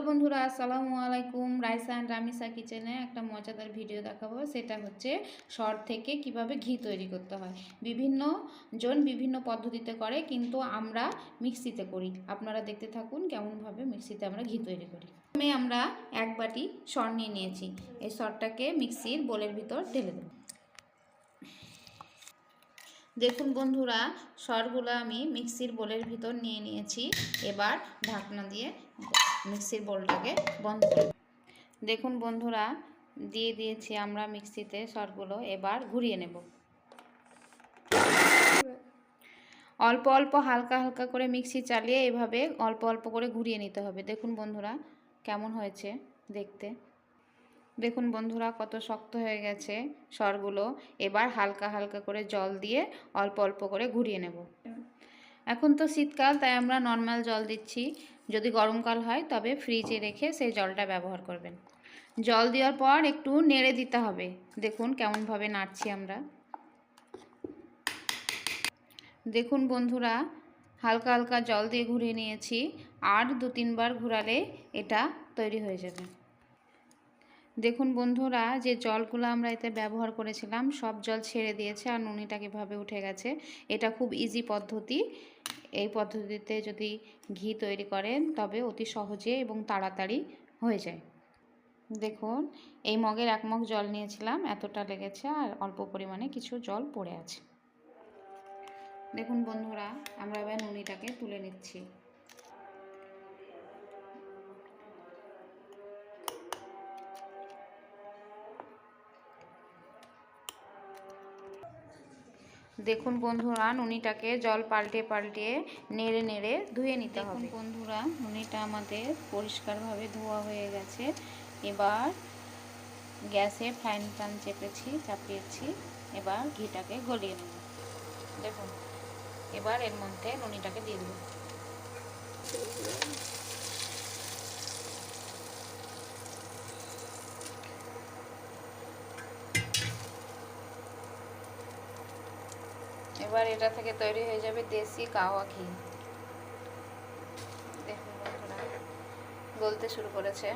বন্ধুরা, আসসালামু আলাইকুম। রাইসা অ্যান্ড রামিসা কিচেনে একটা মজাদার ভিডিও দেখাবো। সেটা হচ্ছে সর থেকে কিভাবে ঘি তৈরি করতে হয়। বিভিন্ন জন বিভিন্ন পদ্ধতিতে করে, কিন্তু আমরা মিক্সিতে করি। আপনারা দেখতে থাকুন কেমনভাবে মিক্সিতে আমরা ঘি তৈরি করি। প্রথমে আমরা এক বাটি সর নিয়ে নিয়েছি। এই সরটাকে মিক্সির বোলের ভিতর ঢেলে দেব। দেখুন বন্ধুরা, সরগুলো আমি মিক্সির বোলের ভিতর নিয়ে নিয়েছি। এবার ঢাকনা দিয়ে মিক্সির বোলটাকে বন্ধ করব। দেখুন বন্ধুরা, দিয়ে দিয়েছি আমরা মিক্সিতে সরগুলো। এবার ঘুরিয়ে নেব। অল্প অল্প হালকা হালকা করে মিক্সি চালিয়ে এভাবে অল্প অল্প করে ঘুরিয়ে নিতে হবে। দেখুন বন্ধুরা কেমন হয়েছে দেখতে। দেখুন বন্ধুরা কত শক্ত হয়ে গেছে সরগুলো। এবার হালকা হালকা করে জল দিয়ে অল্প অল্প করে ঘুরিয়ে নেব। এখন তো শীতকাল, তাই আমরা নর্মাল জল দিচ্ছি। যদি গরমকাল হয় তবে ফ্রিজে রেখে সেই জলটা ব্যবহার করবেন। জল দেওয়ার পর একটু নেড়ে দিতে হবে। দেখুন কেমনভাবে নাড়ছি আমরা। দেখুন বন্ধুরা, হালকা হালকা জল দিয়ে ঘুরিয়ে নিয়েছি। আর 2-3 বার ঘোরালে এটা তৈরি হয়ে যাবে। দেখুন বন্ধুরা, যে জলগুলো আমরা এতে ব্যবহার করেছিলাম সব জল ছেড়ে দিয়েছে আর নুনিটা কীভাবে উঠে গেছে। এটা খুব ইজি পদ্ধতি। এই পদ্ধতিতে যদি ঘি তৈরি করেন তবে অতি সহজে এবং তাড়াতাড়ি হয়ে যায়। দেখুন, এই মগের 1 মগ জল নিয়েছিলাম, এতটা লেগেছে আর অল্প পরিমাণে কিছু জল পড়ে আছে। দেখুন বন্ধুরা, আমরা এবার নুনিটাকে তুলে নিচ্ছি। দেখুন বন্ধুরা, নুনিটাকে জল পাল্টে পাল্টে নেড়ে নেড়ে ধুয়ে নিতে হবে। দেখুন বন্ধুরা, নুনিটা আমাদের পরিষ্কারভাবে ধোয়া হয়ে গেছে। এবার গ্যাসে ফ্রাইং প্যান চাপিয়েছি। এবার ঘিটাকে গলিয়ে নেব। দেখুন, এবার এর মধ্যে নুনিটাকে দিয়ে দেব। এবার এটা থেকে তৈরি হয়ে যাবে দেশি কাওয়া ঘি। দেখুন বন্ধুরা, গলতে শুরু করেছে।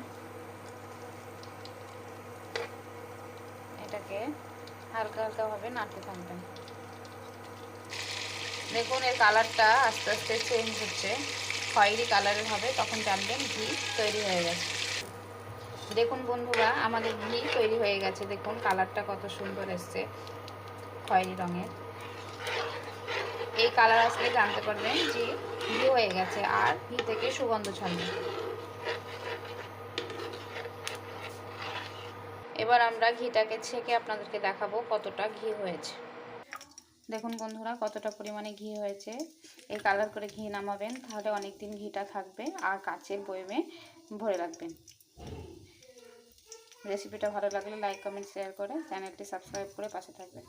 এটাকে হালকা হালকাভাবে নাড়তে থাকবেন। দেখুন, এর কালারটা আস্তে আস্তে চেঞ্জ হচ্ছে, খয়েরি কালারের হবে, তখন জানবেন ঘি তৈরি হয়ে গেছে। দেখুন বন্ধুরা, আমাদের ঘি তৈরি হয়ে গেছে। দেখুন কালারটা কত সুন্দর এসছে, খয়েরি রঙের। এই কালার আসলে জানতে পারবেন যে ঘি হয়ে গেছে আর ঘি থেকে সুগন্ধ ছড়াবে। এবার আমরা ঘিটাকে ছেঁকে আপনাদেরকে দেখাবো কতটা ঘি হয়েছে। দেখুন বন্ধুরা, কতটা পরিমাণে ঘি হয়েছে। এই কালার করে ঘি নামাবেন, তাহলে অনেক দিন ঘিটা থাকবে আর কাচের বয়মে ভরে রাখবেন। রেসিপিটা ভালো লাগলে লাইক, কমেন্ট, শেয়ার করে চ্যানেলটি সাবস্ক্রাইব করে পাশে থাকবেন।